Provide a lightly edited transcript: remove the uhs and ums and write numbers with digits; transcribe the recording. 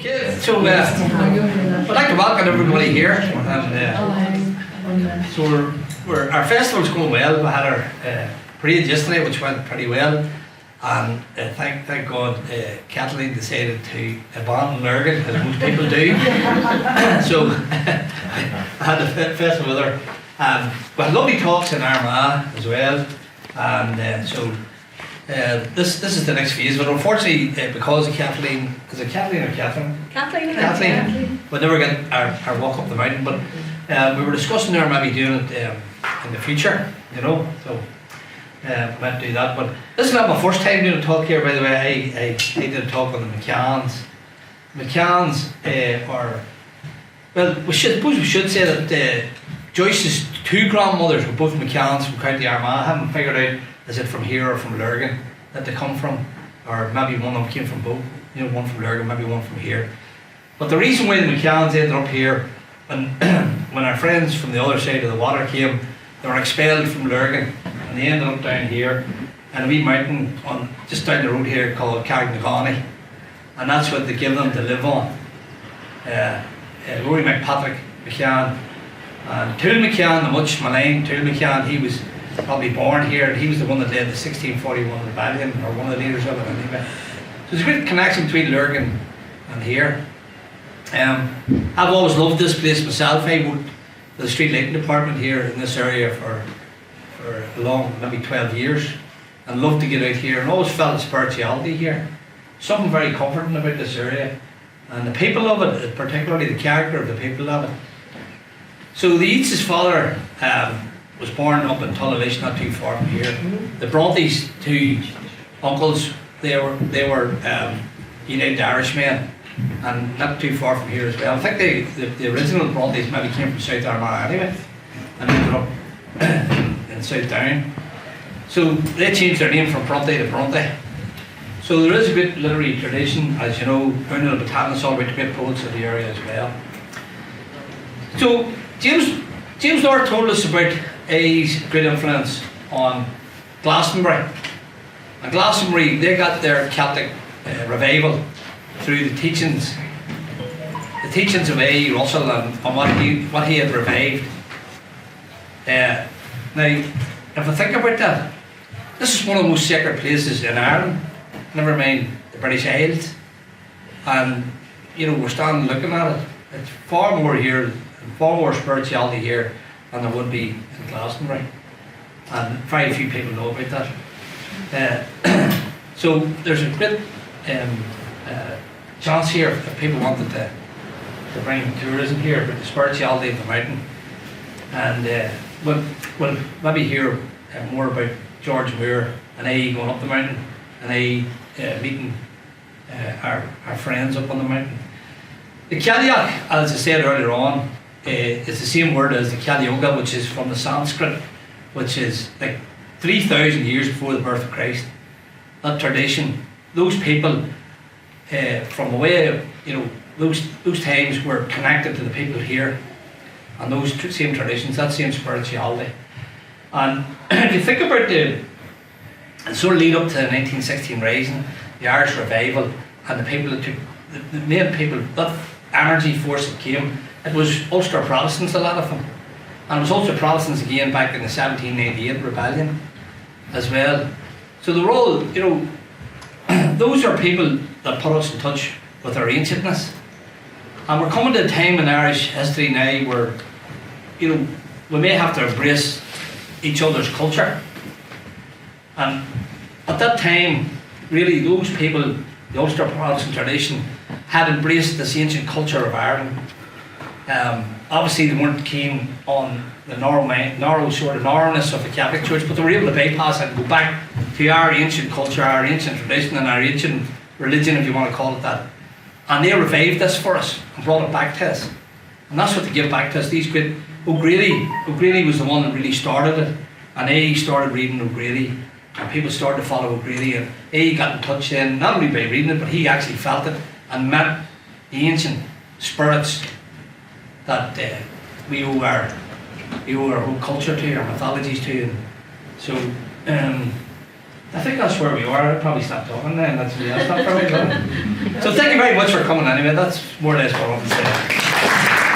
Okay, so I'd like to welcome everybody here, and so our festival's going well. We had our parade yesterday, which went pretty well, and thank God Kathleen decided to abandon Lurgan, as most people do. So I had the festival with her. We had lovely talks in Armagh as well, and so this is the next phase. But unfortunately, because of Kathleen, is it Kathleen or Catherine? Kathleen. We never get our walk up the mountain, but we were discussing there maybe doing it in the future, you know. So might do that. But this is not my first time doing a talk here, by the way. I did a talk on the McCanns. McCanns are, well, we should say that Joyce's two grandmothers were both McCanns from County Armagh. I haven't figured out, is it from here or from Lurgan that they come from, or maybe one of them came from both, you know, one from Lurgan, maybe one from here. But the reason why the McCanns ended up here, when our friends from the other side of the water came, they were expelled from Lurgan, and they ended up down here in a wee mountain just down the road here called Carrignagani, and that's what they give them to live on. Rory McPatrick McCann, and Tool McCann, the much maligned Tool McCann, he was probably born here, and he was the one that led the 1641 rebellion, or one of the leaders of it anyway. So there's a great connection between Lurgan and here. I've always loved this place myself. I worked for the street lighting department here in this area for a long, maybe 12 years, and loved to get out here, and always felt a spirituality here. Something very comforting about this area, and the people of it, particularly the character of the people of it. So the Yeats's father was born up in Tullalish, not too far from here. The Brontes, two uncles, they were United Irishmen, and not too far from here as well. I think the original Brontes maybe came from South Armagh anyway, and ended up in South Down. So they changed their name from Bronte to Bronte. So there is a great literary tradition, as you know. Bernard and Botanist, all about the great poets of the area as well. So James Lord told us about A's great influence on Glastonbury. And Glastonbury, they got their Celtic revival through the teachings of A. Russell and what he had revived. Now, if I think about that, this is one of the most sacred places in Ireland, never mind the British Isles. And, you know, we're standing looking at it. It's far more here, far more spirituality here than there would be in Glastonbury. And very few people know about that. So there's a great chance here if people wanted to bring tourism here about the spirituality of the mountain. And we'll maybe hear more about George Moore and I going up the mountain, and I meeting our friends up on the mountain. The Kaliak, as I said earlier on, is the same word as the Kali Yuga, which is from the Sanskrit, which is like 3,000 years before the birth of Christ. That tradition, those people from away, you know, those times were connected to the people here, and those same traditions, that same spirituality. And if you think about the sort of lead up to the 1916 Rising, the Irish Revival, and the people that took, the main people, that energy force that came, it was Ulster Protestants, a lot of them. And it was Ulster Protestants again back in the 1798 rebellion as well. So they were all, you know, those are people that put us in touch with our ancientness. And we're coming to a time in Irish history now where, you know, we may have to embrace each other's culture. And at that time, really, those people, the Ulster Protestant tradition, had embraced this ancient culture of Ireland. Obviously, they weren't keen on the narrowness of the Catholic Church, but they were able to bypass it and go back to our ancient culture, our ancient tradition, and our ancient religion, if you want to call it that. And they revived this for us and brought it back to us. And that's what they give back to us. These great O'Grady was the one that really started it, and A started reading O'Grady, and people started to follow O'Grady, and A got in touch then, not only by reading it, but he actually felt it and met the ancient spirits that we owe our whole culture to, our mythologies to. And so I think that's where we are. I'll probably stop talking now and let somebody else talk for a while. So thank you very much for coming anyway. That's more or less what I want to say.